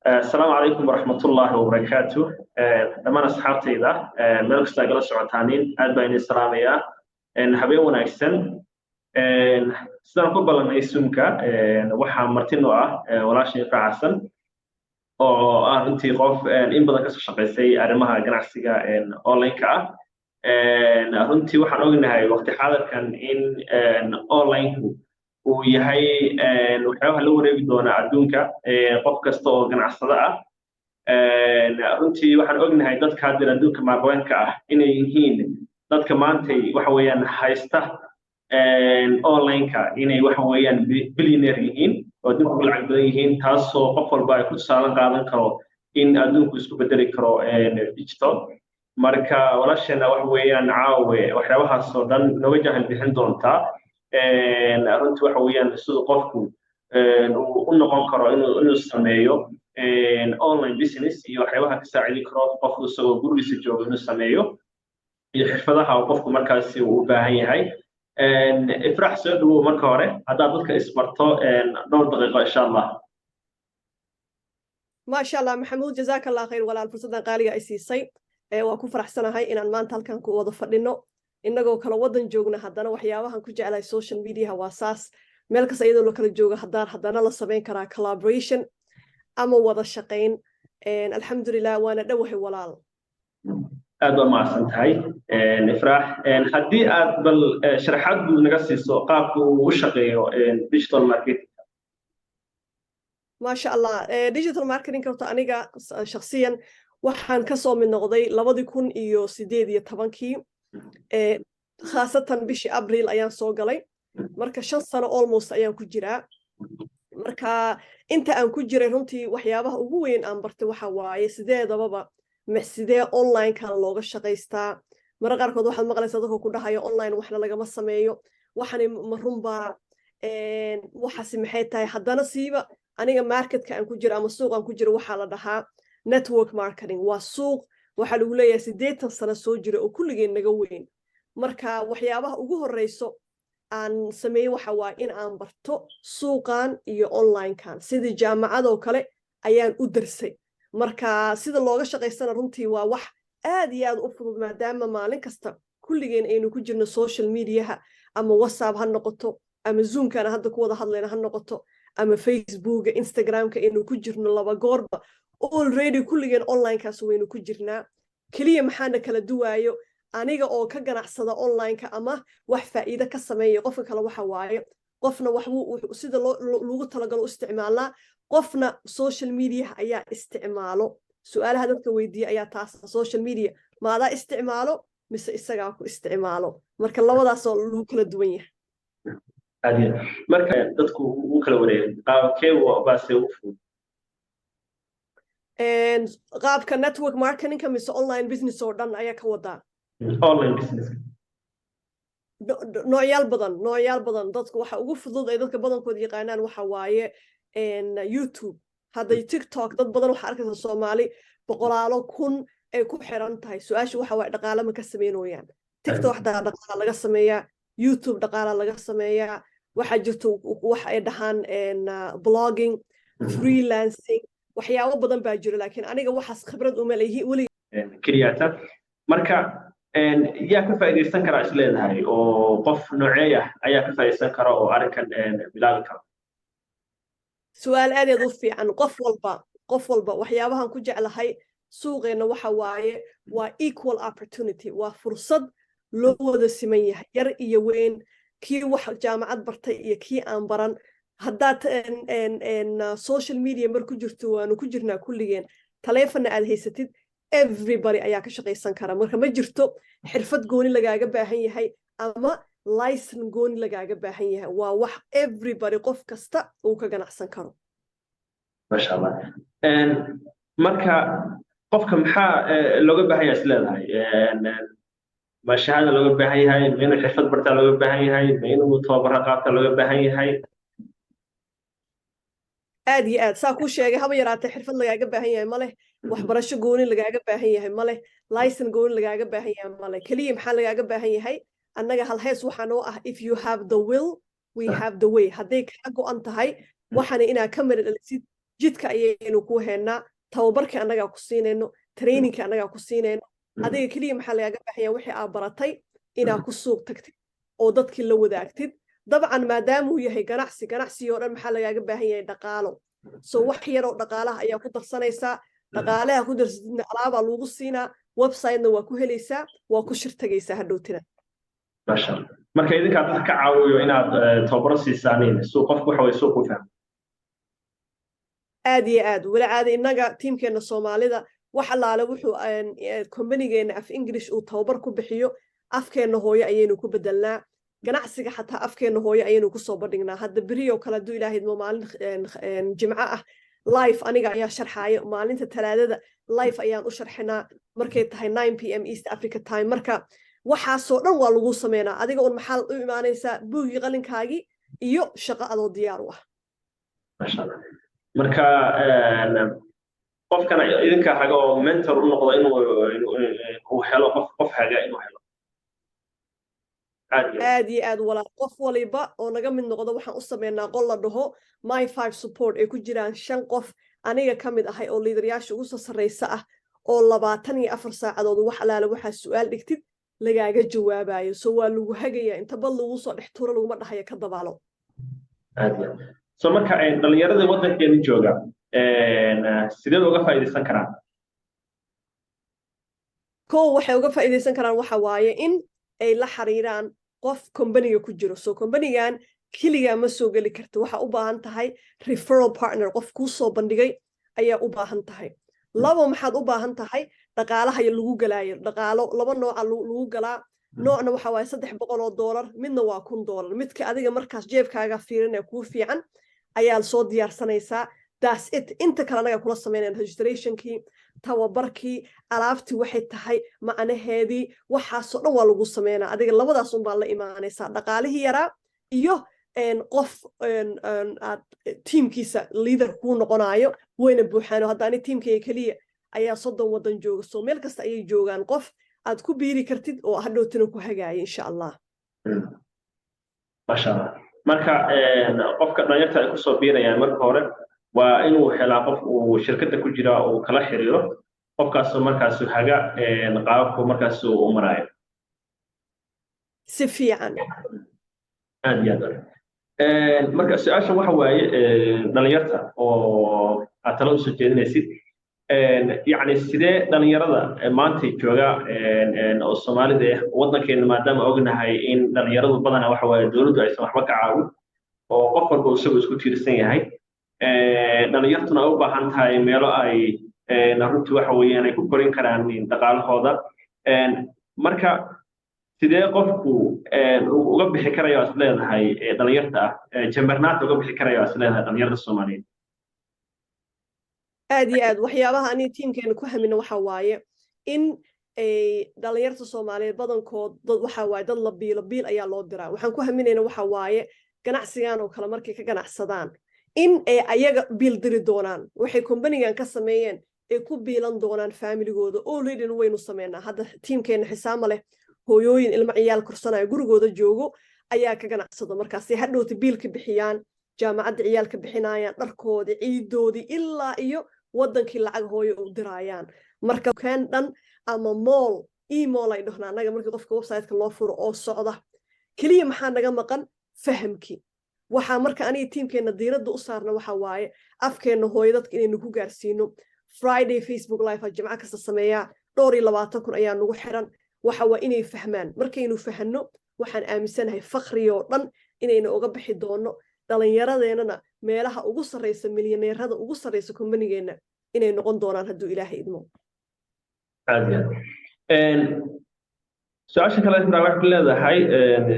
السلام عليكم ورحمة الله وبركاته. دمان أصحابتي ذا ملك استقل سعتانين أدبين السلامية إن حبيب وناكسن سنة قبل ما يسونك وحى مرتين ولا شيء فعسن أو أنتي قف إن بدك شقيسي أرمها جناحسية أونلاين كا runtii waxaan ognahay waqti xaadirkan in online uu yahay waxyaabaha la wareegi doona adduunka qof kasta oo ganacsada ah runtii waxaan ognahay dadka hadda adduunka maaqabanka ah inay yihiin dadka maanta waxa weeyaan haysta online-ka inay waxa weeyaan billionaire yihiin oo adduunka ugu lacag badan yihiin taasoo qof walba ay ku tusaalan qaadan karo in adduunku isku bedeli karo digital marka walaashana wax weeyaan caawe waxyaabahaas oo dhan nooga jahal bixin doontaa runtii waxa weeyaan sidoo qofku uu u noqon karo inuu sameeyo online business iyo waxyaabaha ka saacidi karo qofku isagoo gurigiisa jooga inuu sameeyo iyo xirfadaha uu qofku markaasi uu u baahan yahay ifraax soo dhawow marka hore haddaad dadka isbarto dhowr daqiiqo insha allah ما شاء الله محمود جزاك الله خير ولا الفرصة قالي أسيسي waa ku faraxsanahay inaan maanta halkan ku wada fadhino inagoo kala wadan joogna haddana waxyaabahan ku jeclay social media waa saas meel kasta iyadoo la kala joogo haddana la samayn karaa collaboration ama wada shaqayn alxamdulilah waana dhowahay walaal aad waa mahadsan tahay ifraax haddii aad bal sharaxaad guud naga siiso qaabka uu u shaqeeyo digital marketing ما شاء الله digital marketing horta aniga shakhsiyan waxaan ka soo mid noqday 2018 khaasatan bishii Abriil ayaan soo galay marka 5 sano almost ayaan ku jiraa marka inta aan ku jiray runtii waxyaabaha ugu weyn aan bartay waxa waaye sideedaba sidee online kan looga shaqaystaa marka qaarkood waxaad maqlaysaa dadka ku dhahayo online waxna lagama sameeyo waxani ma runba waxaasi maxay tahay haddana siiba aniga marketka aan ku jiro ama suuqan ku jiro waxa la dhahaa network marketing waa suuq waxa lagu leeyahay 8 sano soo jira oo kulligeen naga weyn marka waxyaabaha ugu horeyso aan sameeyay waxa waa in aan barto suuqan iyo online kan sidii jaamacad oo kale ayaan u darsay marka sida looga shaqeysana runtii waa wax aad iyo aad u fudud maadaama maalin kasta kulligeen aynu ku jirno social media ama WhatsApp ha noqoto ama Zoom kana hadda ku wada hadlayna ha noqoto ama Facebook Instagram ka aynu ku jirno laba goorba already kulligeen online kaas waynu ku jirnaa kaliya maxaana kala duwaayo aniga oo ka ganacsada online ka ama wax faa'iido ka sameeyo qofka kale waxa waaye qofna wax sida loogu talagalo isticmaalna qofna social media ayaa isticmaalo su'aalaha dadka weydiiya ayaa taas social media maada isticmaalo mise isaga ku isticmaalo marka labadaas oo lagu kala duwan yahay adiga marka dadku uu kala wareegay qaabkee baasay u fudud qaabka network marketing ka mise online business oo dhan ayaa ka wadaa online business noocyal badan dadku waxa ugu fudud ay dadka badankood yaqaanaan waxa waaye YouTube hadda TikTok dad badan waxa arkaysa Soomaali boqolaalo kun ay ku xiran tahay su'aashu waxa waa dhaqaale ma ka sameeyaan TikTok dhaqaale laga sameeyaa YouTube dhaqaale laga sameeyaa waxa jirto wax ay dhahaan blogging freelancing waxyaabo badan baa jira laakiin aniga waxaas khibrad uma leeyahay wali kaliyaata marka yaa ka faa'iideysan kara isleedahay oo qof nooceeya ayaa ka faa'iideysan kara oo arrinkan bilaabi kara su'aal aad u fiican qof walba waxyaabahan ku jeclahay suuqeena waxa waaye waa equal opportunity waa fursad loo wada siman yahay yar iyo weyn kii wax jaamacad bartay iyo kii aan baran haddaad social media mar ku jirto waanu ku jirnaa kulligeen taleefonna aad haysatid everybody ayaa ka shaqaysan kara marka ma jirto xirfad gooni lagaaga baahan yahay ama license gooni lagaaga baahan yahay waa wax everybody qof kasta uu ka ganacsan karo masha Allah marka qofka maxaa looga baahan yahay isleedahay ma shahada looga baahan yahay ma inuu xirfad bartaa looga baahan yahay ma inuu tababar qaata looga baahan yahay aad iyo aad saa ku sheegay haba yaraatay xirfad lagaaga baahan yahay ma leh waxbarasho gooni lagaaga baahan yahay ma leh license gooni lagaaga baahan yahay ma leh kaliya maxaa lagaaga baahan yahay annaga hal hees waxaa noo ah if you have the will we have the way hadday kaa go'an tahay waxana inaad ka mari dhalisid jidka ayaynu ku heynaa tababarkii annagaa ku siinayno trainingkii annagaa ku siinayno adiga keliya maxaa lagaaga baahanyaa wixii aad baratay inaad ku suuq tagtid oo dadkii la wadaagtid dabcan maadaamuu yahay ganacsi oo dhan maxaa lagaaga baahan yahay dhaqaalo so wax yaroo dhaqaalaha ayaa ku darsanaysaa dhaqaalaha ku darsatidna alaabaa lagu siinaa websitena waa ku helaysaa waa ku shirtagaysaa hadhowtina maasha Allah marka idinkaa dadka ka caawiyo inaad tababaro siisaaniin suuq qofku waxa way suuq u fahmo aad iyo aad wala caadi innaga tiimkeena Soomaalida wax allaale wuxuu company-geena af English uu tababar ku bixiyo afkeena hooyo ayaynu ku bedelnaa ganacsiga xataa afkeena hooyo ayaynu ku soo bandhignaa hadda beriyo kala du ilaahay maalin jimco ah live aniga ayaa sharxayo maalinta talaadada live ayaan u sharxinaa markay tahay 9 p.m. East Africa time marka waxaasoo dhan waa lagu sameynaa adiga un maxaa u imaanaysaa buugii qalinkaagii iyo shaqo adoo diyaar u ah maasha Allah marka qofkana idinka haga oo mentor u noqdo inuu helo qof haga inuu helo aad iyo aad walaal qof waliba oo naga mid noqdo waxaan u sameynaa qol la dhaho my 5 support ay ku jiraan 5 qof aniga ka mid ahay oo liidarayaasha ugu soo sarreysa ah oo 24 saacadood wax alaala waxaa su'aal dhigtid lagaaga jawaabayo soo waa lagu hagayaa inta bal lagu soo dhex tuuro laguma dhahayo ka dabaalo aad soo marka dhalinyarada waddankeena jooga sidee uga faa'iideysan karaan waxay uga faa'iideysan karaan waxa waaye in ay la xiriiraan qof company-ga ku jiro soo company-gan kaliya ma soo gali karto waxa u baahan tahay referral partner qof ku soo bandhigay ayaa u baahan tahay labo maxaad u baahan tahay dhaqaalaha lagu galaayo dhaqaalo laba nooc lagu galaa noocna waxa waaye $300 midna waa $1,000 midka adiga markaas jeebkaaga fiirinaya ku fiican ayaa soo diyaarsanaysaa that's it inta kale anaga kula sameynayna registrationkii tababarkii alaabtii waxay tahay macnaheedii waxaasoo dhan waa lagu sameynaa adiga labadaas un baa la imaanaysaa dhaqaalihii yaraa iyo qof tiimkiisa leader kuu noqonayo wayna buuxaano haddaani tiimkayga keliya ayaa 30 waddan jooga soo meel kasta ayay joogaan qof aad ku biiri kartid oo hadhowtina ku hagaaya insha Allah masha Allah marka qofka dhalinyarta ay ku soo biirayaan marka hore waa inuu helaa qof uu shirkadda ku jira oo kala xiriiro qofkaas markaas haga qaabku markaas uu marayo si fiican aad iyo aad marka su'aasha waxa waaye dhalinyarta oo aad talo soo jeedinaysid يعني سيدة دلنيرة ما أنت جوجا الصومالية وضنا كين ما دام أجنها هاي إن دلنيرة بدنا وحوي دولة أي سمح بك عاو وقفر بوسوي سكوت في السنة هاي دلنيرتنا أو بحنت هاي ميلا أي نروت وحوي أنا كوكرين كران من تقال هذا مركا سيدة قفكو وقبل حكرة يا أسلام هاي دلنيرتها جمبرنات وقبل حكرة يا أسلام دلنيرة الصومالية aad iyo aad waxyaabaha ani tiimkeena ku hamina waxa waaye in dhalinyarta Soomaaliyeed badankood dad waxa waaye dad la biil ayaa loo diraa waxaan ku haminayna waxa waaye ganacsigan oo kala markay ka ganacsadaan in ay ayaga biil diri doonaan waxay company-gan ka sameeyeen ay ku biilan doonaan family-gooda already waynu sameynaa hadda tiimkeena xisaamo leh hooyooyin ilmo ciyaal korsanaya gurigooda joogo ayaa ka ganacsado markaas ay hadhowta biilka bixiyaan jaamacadda ciyaalka bixinayaan dharkoodii ciidoodii ilaa iyo wadankii lacag hooyo u diraayaan marka kan dhan ama mall email ay dhahnaa anaga markii qofka website-ka loo furo oo socda kaliya maxaa naga maqan fahamkii waxa marka aniga tiimkeena diiradda u saarna waxa waaye afkeena hooyo dadka inaynu ku gaarsiino Friday Facebook live jimca kasta sameeyaa 22 ayaa nagu xiran waxa waa inay fahmaan markaynu fahanno waxaan aaminsanahay faqriyo dhan inayna uga bixi doono dhalinyaradeena meelaha ugu sareysa milyaneerada ugu sareysa company-geena inay noqon doonaan hadduu Ilaahay idmo su'aasha kale inta wax ku leedahay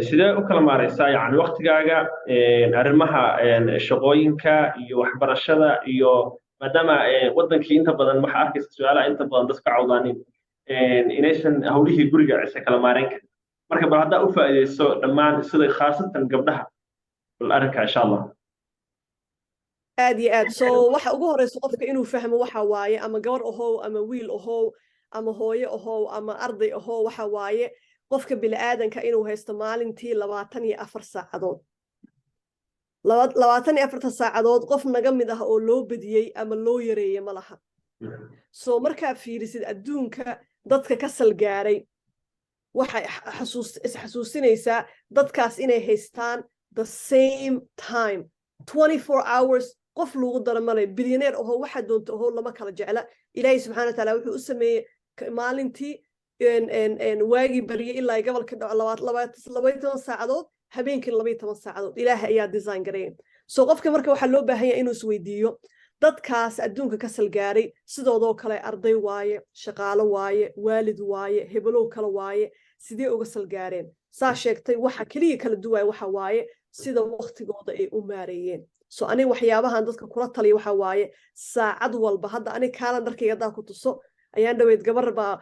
sidee u kala maareysaa yani waqtigaaga arrimaha shaqooyinka iyo waxbarashada iyo maadaama wadankii inta badan waxa arkaysa su'aalaha inta badan dadka cawdaanin inaysan hawlihii guriga isa kala maareyn karin marka bal hadda u faa'iideyso dhammaan sida khaasatan gabdhaha الأركع إن شاء الله. آدي waxa ugu horeyso qofka inuu fahmo waxa waaye ama gabar ahoo ama wiil ahoo ama hooyo ahoo ama arday ahoo waxa waaye qofka bini aadanka inuu haysto maalintii 24 saacadood labaatan iyo afartan saacadood qof naga mid ah oo loo badiyey ama loo yareeyey ma laha soo markaa fiirisid adduunka dadka ka salgaaray waxay isxasuusinaysaa dadkaas inay haystaan the same time 24 hours qof lagu dara malay bilyaneer ahoo waxaa doonta ahoo lama kala jecla ilaahay subxaana watacaala wuxuu u sameeyey maalintii waagii baryay ilaa gobolka dhaco 12 saacadood habeenkii 12 saacadood ilaahay ayaa design gareeyay soo qofka marka waxaa loo baahan yahay inuu isweydiiyo dadkaas adduunka ka salgaaray sidoodoo kale arday waaye shaqaalo waaye waalid waaye hebelow kale waaye sidee uga salgaareen saa sheegtay waxa kaliya kala duwaaya waxa waaye sida waqtigooda ay u maareeyeen soo aniga waxyaabahan dadka kula taliya waxa waaye saacad walba hadda aniga kalendarkayga haddaa ku tuso ayaan dhaweyd gabar baa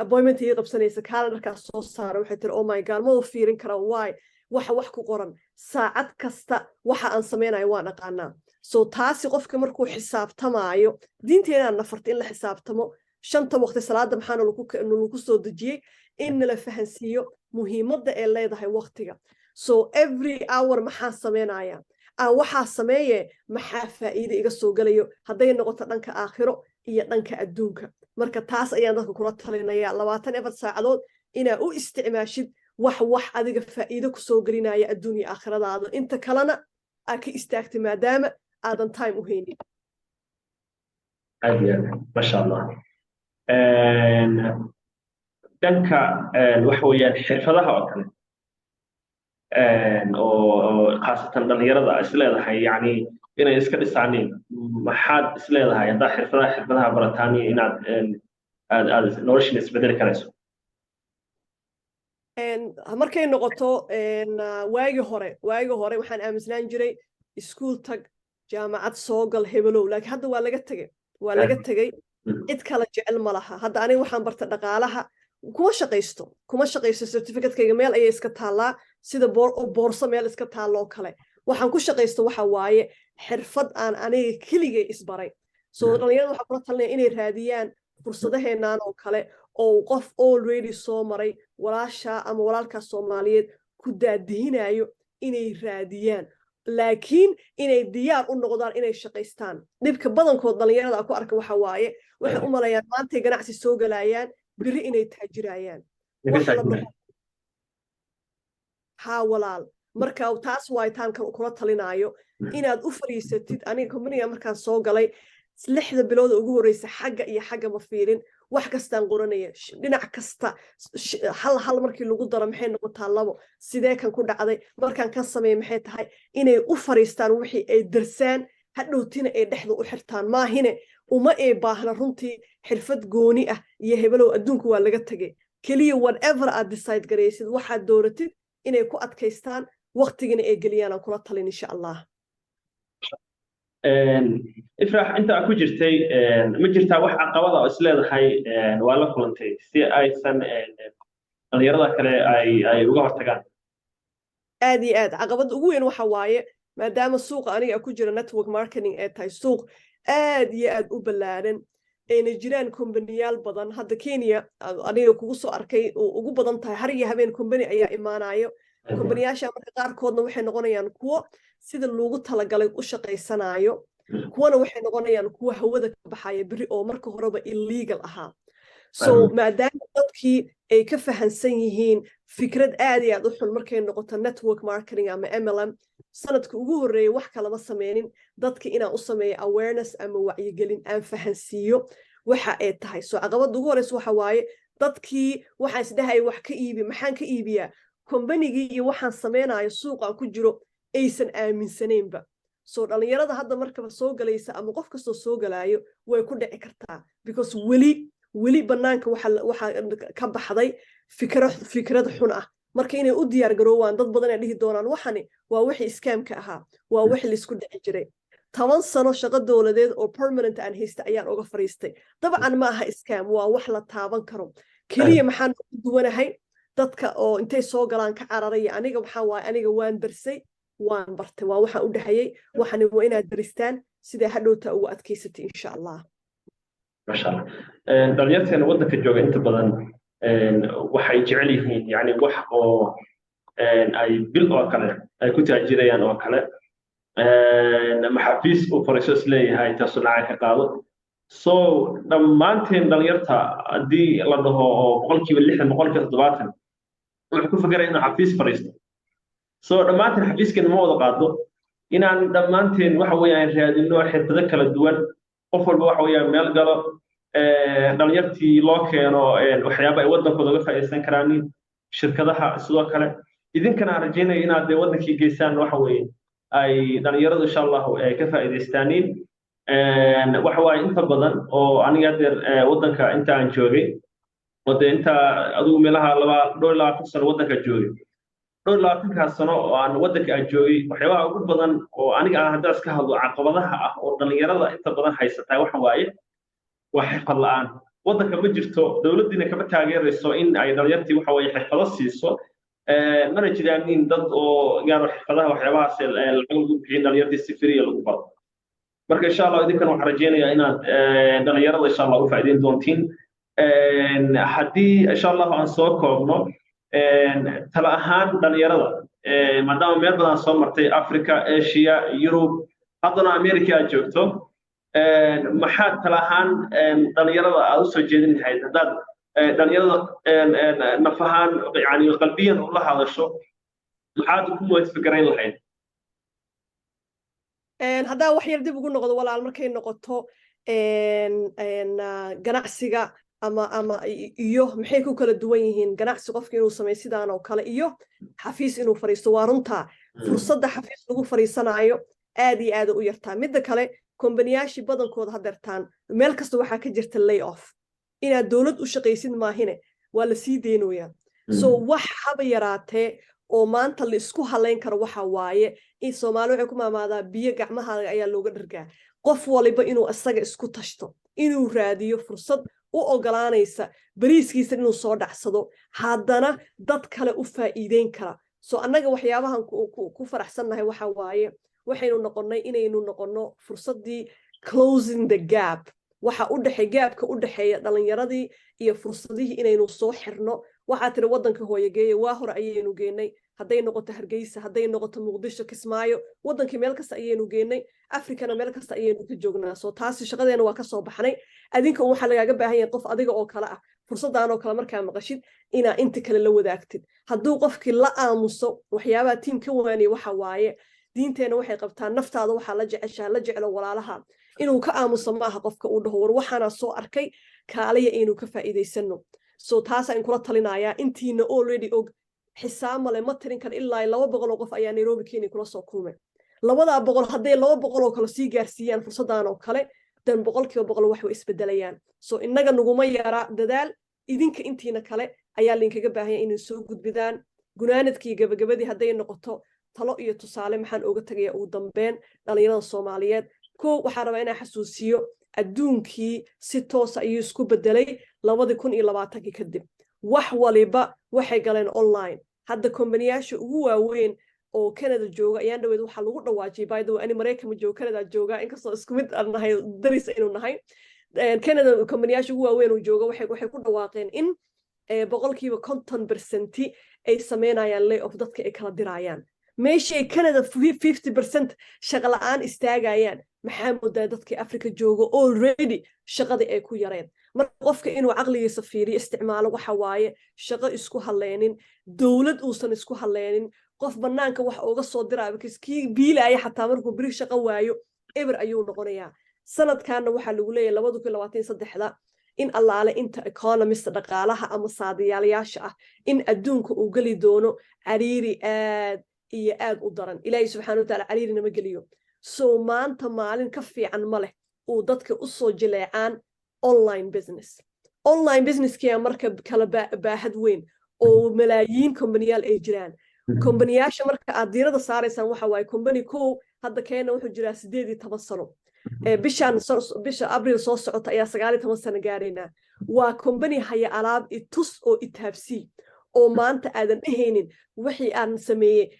appointment ii qabsanaysa kalendarkaas soo saara waxay tiri oh my god ma u fiirin karaa why wax ku qoran saacad kasta waxa aan samaynayo waan aqaanaa soo taasi qofka markuu xisaabtamaayo diinteenaan nafarta in la xisaabtamo shanta waqti salaada maxaana lagu soo dejiyey in la fahansiiyo muhiimadda ay leedahay waqtiga so every hour maxaa sameynaya waxaa sameeye maxaa faa'iido iga soo galayo hadday noqoto dhanka aakhiro iyo dhanka adduunka marka taas ayaan dadka kula talinaya 24 saacadood inaa u isticmaashid wax adiga faa'iido ku soo gelinaya adduun iyo aakhiradaada inta kalena aad ka istaagtay maadaama aadan time u haynin ما شاء الله dhanka waxa weeyaan xirfadaha oo kale oo khaasatan dhalinyarada is leedahay yani inay iska dhisaaniin maxaad is leedahay haddaa xirfadaha barataan inaad aad noloshiina isbedeli karayso markay noqoto waagi hore waxaan aaminsanaan jiray iskuul tag jaamacad soo gal hebelow laakiin hadda waa laga tegay cid kala jecel ma laha hadda aniga waxaan barta dhaqaalaha kuma shaqaysto certificate-kayga meel ayay iska taallaa sida boorso meel iska taalloo kale waxaan ku shaqaysto waxa waaye xirfad aan aniga keligay isbaray soo dhalinyarada waxaa kula talinaya inay raadiyaan fursadaheenaan oo kale oo qof already soo maray walaashaa ama walaalkaas Soomaaliyeed ku daadihinayo inay raadiyaan laakiin inay diyaar u noqdaan inay shaqaystaan dhibka badankood dhalinyarada ku arka waxa waaye waxay u maleeyaan maanta ganacsi soo galayaan biri inay taajirayaan haa walaal marka taas waa taan kula talinayo inaad u fariisatid aniga company-ga markaan soo galay 6 bilood ugu horeysa xagga ma fiirin wax kastaan qoranaya dhinac kasta hal markii lagu daro maxay noqotaa labo sidee kan ku dhacday markaan ka sameeyay maxay tahay inay u fariistaan wixii ay darsaan hadhowtina ay dhexda u xirtaan maahine uma ay baahna runtii xirfad gooni ah iyo hebelow adduunku waa laga tagay kaliya whatever aad decide garaysid waxaad dooratid inay ku adkaystaan waqtigina ay geliyaan aan kula talin insha Allah ifraax inta ku jirtay ma jirtaa wax caqabada oo is leedahay waa la kulantay si aysan dhalinyarada kale ay uga hortagaan aad iyo aad caqabada ugu weyn waxa waaye maadaama suuqa aniga ku jira network marketing ee tahay suuq aad iyo aad u ballaaran ayna jiraan kombaniyaal badan hadda Kenya aniga kugu soo arkay oo ugu badan tahay har iyo habeen company ayaa imaanayo kombaniyaasha marka qaarkoodna waxay noqonayaan kuwo sida loogu talagalay u shaqaysanayo kuwana waxay noqonayaan kuwo hawada ka baxaya biri oo marka horeba illegal ahaa so maadaama dadkii ay ka fahansan yihiin fikrad aad iyo aad u xun markay noqoto network marketing ama MLM sanadka ugu horeeyay wax kala ma sameynin dadka inaan u sameeyo awareness ama wacyigelin aan fahansiiyo waxa ay tahay so caqabada ugu horeysa waxa waaye dadkii waxaan isdhahay wax ka iibi maxaan ka iibiyaa kombanigii iyo waxaan sameynayo suuqa ku jiro aysan aaminsaneynba soo dhalinyarada hadda markaba soo galaysa ama qof kastoo soo galaayo way ku dhici kartaa because weli banaanka waxa ka baxday fikrad xun ah marka inay u diyaar garoowaan dad badan ay dhihi doonaan waxani waa wixii scam-ka ahaa waa wixii la isku dhici jiray 10 sano shaqo dawladeed oo permanent aan haysta ayaan uga fariistay dabcan ma aha scam waa wax la taaban karo kaliya maxaan u duwanahay dadka oo intay soo galaan ka cararaya aniga waxa waay aniga waan darsay waan bartay waa waxa u dhaxayay waxani waa inaad daristaan sida hadhowta ugu adkaysatay insha Allah ma sha Allah dhalinyarteena wadanka jooga inta badan waxay jecel yihiin yani wax oo ay bil oo kale ay ku taajirayaan oo kale maxaafiis uu fariiso isleeyahay taasoo lacag ka qaado so dhammaanteen dhalinyarta haddii la dhaho oo boqolkiiba 60 boqolkiiba 70 wuxuu ku fikiray inuu xafiis fariisto so dhammaanteen xafiiskan ma wada qaado inaan dhammaanteen waxa weeyaan raadino xirfado kala duwan qof walba waxa weeyaan meel galo dhalinyartii loo keeno waxyaabo ay wadankooda uga faa'iideysan karaan shirkadaha sidoo kale idinkana rajaynaya inaad wadankii geysaan waxa weeye ay dhalinyaradu insha Allah ay ka faa'iideystaaniin waxa waaye inta badan oo aniga hadeer wadanka inta aan joogay wada inta adigu meelaha 20 sano wadanka joogay 20 sano oo aan wadanka aan joogay waxyaabaha ugu badan oo aniga aan hadda iska hadlo caqabadaha ah oo dhalinyarada inta badan haysata waxa waaye waa xirfad la'aan wadanka ma jirto dawladdiina kama taageerayso in ay dhalinyartii waxa weeye xirfado siiso mana jiraan in dad oo gaaro xirfadaha waxyaabahaas lacag lagu bixiyo dhalinyartii si free lagu baro marka insha Allah idinkan waxaan rajeynayaa inaad dhalinyarada insha Allah u faa'iideyn doontiin haddii insha Allah aan soo koobno tala ahaan dhalinyarada maadaama meel badan soo martay Africa Asia Europe haddana America aad joogto maxaa tala ahaan dhalinyarada aad u soo jeedin lahayd haddaad dhalinyarada nafahaan yani qalbiyan ula hadasho maxaad ku motivate lahayd haddaa wax yar dib ugu noqdo walaal markay noqoto ganacsiga ama iyo maxay ku kala duwan yihiin ganacsi qofka inuu sameeyo sidaan oo kale iyo xafiis inuu fariisto waa runta fursadda xafiis lagu fariisanayo aad iyo aad u yartaa midda kale kombaniyaashi badankooda hadeertaan meel kasta waxaa ka jirta lay off inaad dawlad u shaqaysid maahine waa la sii deynayaa so wax haba yaraatee oo maanta la isku halayn karo waxa waaye in Soomaali waxay ku maamaadaa biyo gacmahaaga ayaa looga dhargaa qof waliba inuu asaga isku tashto inuu raadiyo fursad u ogolaanaysa bariiskiisa inuu soo dhacsado haddana dad kale u faa'iideyn kara so annaga waxyaabahan ku faraxsannahay waxa waaye waxaynu noqonnay inaynu noqonno fursaddii closing the gap waxa u dhaxay gaabka u dhaxeeya dhalinyaradii iyo fursadihii inaynu soo xirno waxaa tiri wadanka hooyageeye waa hore ayaynu geynay hadday noqoto Hargeysa hadday noqoto Muqdisho Kismaayo wadankii meel kasta ayaynu geynay Afrikana meel kasta ayaynu ka joognaa soo taasi shaqadeena waa ka soo baxnay adinka waxa lagaaga baahan yahay qof adiga oo kale ah fursadaan oo kale markaa maqashid inaa inta kale la wadaagtid hadduu qofkii la aamuso waxyaabaha tiim ka waaniye waxa waaye diinteena waxay qabtaan naftaada waxa la jecelo walaalaha inuu ka aamuso maaha qofka uu dhaho war waxaana soo arkay kaaliya inuu ka faa'iideysano so taas aan kula talinayaa intiina already og xisaab male ma tirin kar ilaa 200 oo qof ayaa Nairobi Kenya kula soo kulmay 200 hadday 200 oo kale sii gaarsiiyaan fursadaan oo kale dan 100% wax way isbedelayaan so inaga nuguma yara dadaal idinka intiina kale ayaa linkaga baahan inay soo gudbidaan gunaanadkii gabagabadii hadday noqoto talo iyo tusaale maxaan uga tagayaa ugu dambeyn dhalinyarada Soomaaliyeed waxaa rabaa inaan xasuusiyo adduunkii si toos ayuu isku bedelay 2020 kadib wax waliba waxay galeen online hadda kombaniyyaasha ugu waaweyn oo Canada jooga ayaan dhaweyd waxa lagu dhawaajiyay by the way ani Mareykanka jooga Canada jooga inkastoo isku mid aan nahay daris inuu nahay Canada kombaniyyaasha ugu waaweyn oo jooga waxay ku dhawaaqeen in boqolkiiba 50% ay sameynayaan lay off dadka ay kala dirayaan meeshay Canada 50% shaqo la'aan istaagayaan maxaa moodaa dadkii Afrika jooga already shaqadii ay ku yareen marka qofka inuu aqligiisa fiiriyo isticmaalo waxa waaye shaqo isku haleenin dawlad uusan isku haleenin qof banaanka wax uga soo diraayo kiskii biilaya xataa markuu biri shaqo waayo eber ayuu noqonayaa sanadkaana waxa lagu leeyahay 2023 in allaale inta economist dhaqaalaha ama saadiyaalayaasha ah in adduunka uu gali doono cariiri aad iyo aad u daran ilaahay subxaanahu wa ta'aala cariirina ma geliyo so maanta maalin ka fiican ma leh uu dadka u soo jileecaan online business kiya marka kala baahad weyn oo malaayiin kombaniyaal ay jiraan kombaniyaasha marka aad diirada saaraysaan waxa waaye kombani kow hadda keena wuxuu jiraa 18 sano bisha Abriil soo socota ayaa 19 sano gaaraynaa waa kombani haya alaab itus oo itaabsi oo maanta aadan dhehaynin wixii aan sameeyay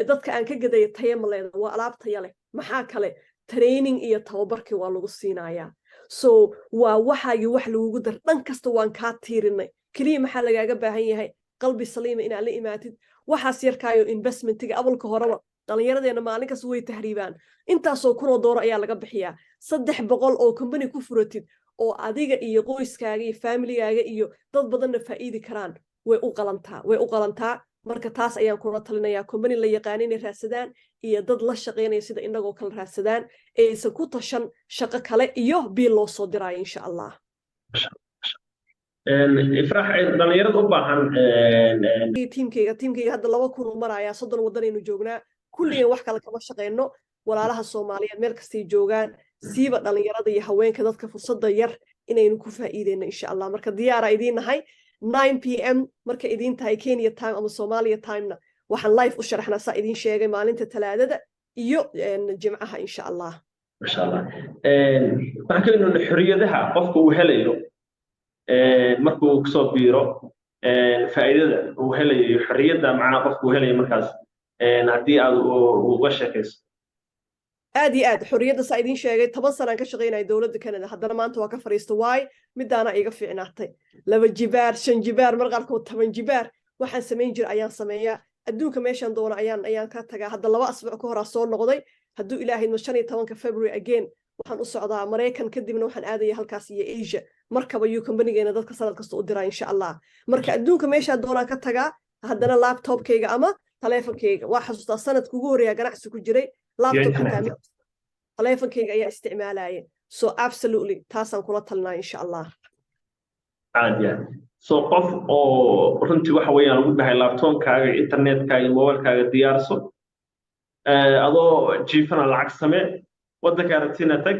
dadka aan ka gaday tayo ma leedahay waa alaab tayo leh maxaa kale training iyo tababarkii waa lagu siinayaa so waa waxaagi wax lagu dar dhan kasta waan ka tiirinay kaliya maxaa lagaaga baahan yahay qalbi saliima in aad la imaatid waxaas yarkaayo investmentiga abalka horeba dhalinyaradeenna maalin kasta way tahriibaan intaasoo kunoo dooro ayaa laga bixiyaa 300 oo company ku furatid oo adiga iyo qoyskaaga iyo familigaaga iyo dad badanna faa'iidi karaan way u qalantaa marka taas ayaan kula talinayaa company la yaqaan inay raadsadaan iyo dad la shaqeynaya sida inagoo kala raadsadaan aysan ku tashan shaqo kale iyo biil loo soo diraayo insha allah ifraax dhalinyarada u baahan tiimkayga hadda 2,000 maraya 30 wadan aynu joognaa kulligan wax kale kama shaqeyno walaalaha Soomaaliyeed meel kasta ay joogaan siiba dhalinyarada iyo haweenka dadka fursadda yar inaynu ku faa'iideyno insha allah marka diyaar idin nahay 9 p.m. marka idin tahay Kenya time ama Soomaaliya time-na waxaan live u sharaxnaa saa idin sheegay maalinta Talaadada iyo Jimcaha insha allah masha allah waxaan keenno xorriyadaha qofka uu helayo markuu ku soo biiro faa'iidada uu helayo xorriyada macna qofka uu helayo markaas haddii aad uga sheekayso aad iyo aad xorriyada saa idin sheegay 10 sano ka shaqeynay dawladda Canada haddana maanta waa ka fariisto waay midaana iga fiicnaatay 2 jibaar 5 jibaar marqalkood 10 jibaar waxaan sameyn jir ayaan sameeyaa adduunka meeshan doona ayaan ka tagaa hadda 2 asbuuc ka hor soo noqday hadduu ilaahay 15 February again waxaan u socdaa Mareykan kadibna waxaan aadayaa halkaas iyo Asia markaba yu company-geena dadka sanad kasta u diraa insha allah marka adduunka meesha doona ka tagaa haddana laptop-kayga ama taleefankayga waa xasuustaa sanadkii ugu horeeya ganacsi ku jiray laptop taleefankayga ayaa isticmaalaya so absolutely taasaan kula talnaa insha allah caadi so qof oo runtii waxa weeyaan ugu dhahay laptop-kaaga internet-kaaga mobile-kaaga diyaarso adoo jiifana lacag samee waddanka aragtina tag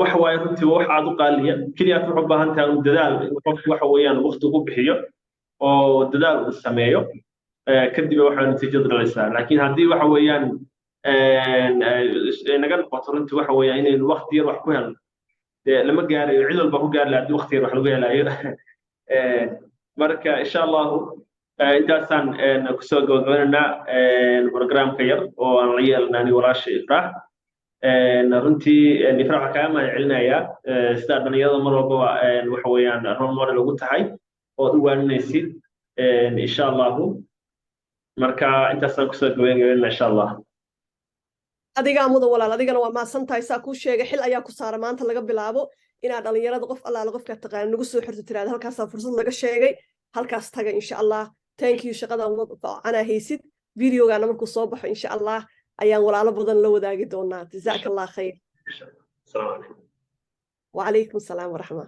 waxa waaye runtii wax aad u qaaliya kaliya wuxuu u baahan tahay dadaal qofku waxa weeyaan waqti ugu bixiyo oo dadaal uu sameeyo kadib waxa natiijada dhalaysaa laakiin haddii waxa weeyaan naga noqoto runtii waxa weeyaan inaynu waqti yar wax ku helno lama gaarayo cid walba ku gaari lahayd waqti yar wax lagu helayo marka insha allah intaasaan kusoo gabagabeynaa programka yar oo aan la yeelnay walaasha Ifraax runtii Ifraax waxaa ma celinayaa sida dhalinyarada mar walba waxa weeyaan role model ugu tahay oo u waaninaysid insha allah marka intaasaan kusoo gabagabeynaa insha allah adiga mudo walaal adigana waa maasantahay saa ku sheegay xil ayaa ku saaran maanta laga bilaabo inaad dhalinyarada qof allaala qofka taqaan nagu soo xirto tiraada halkaas fursad laga sheegay halkaas taga insha allah thank you shaqadan ana haysid videogaana markuu soo baxo insha allah ayaan walaalo badan la wadaagi doonaa jazakallahu khayr السلام عليكم وعليكم السلام ورحمة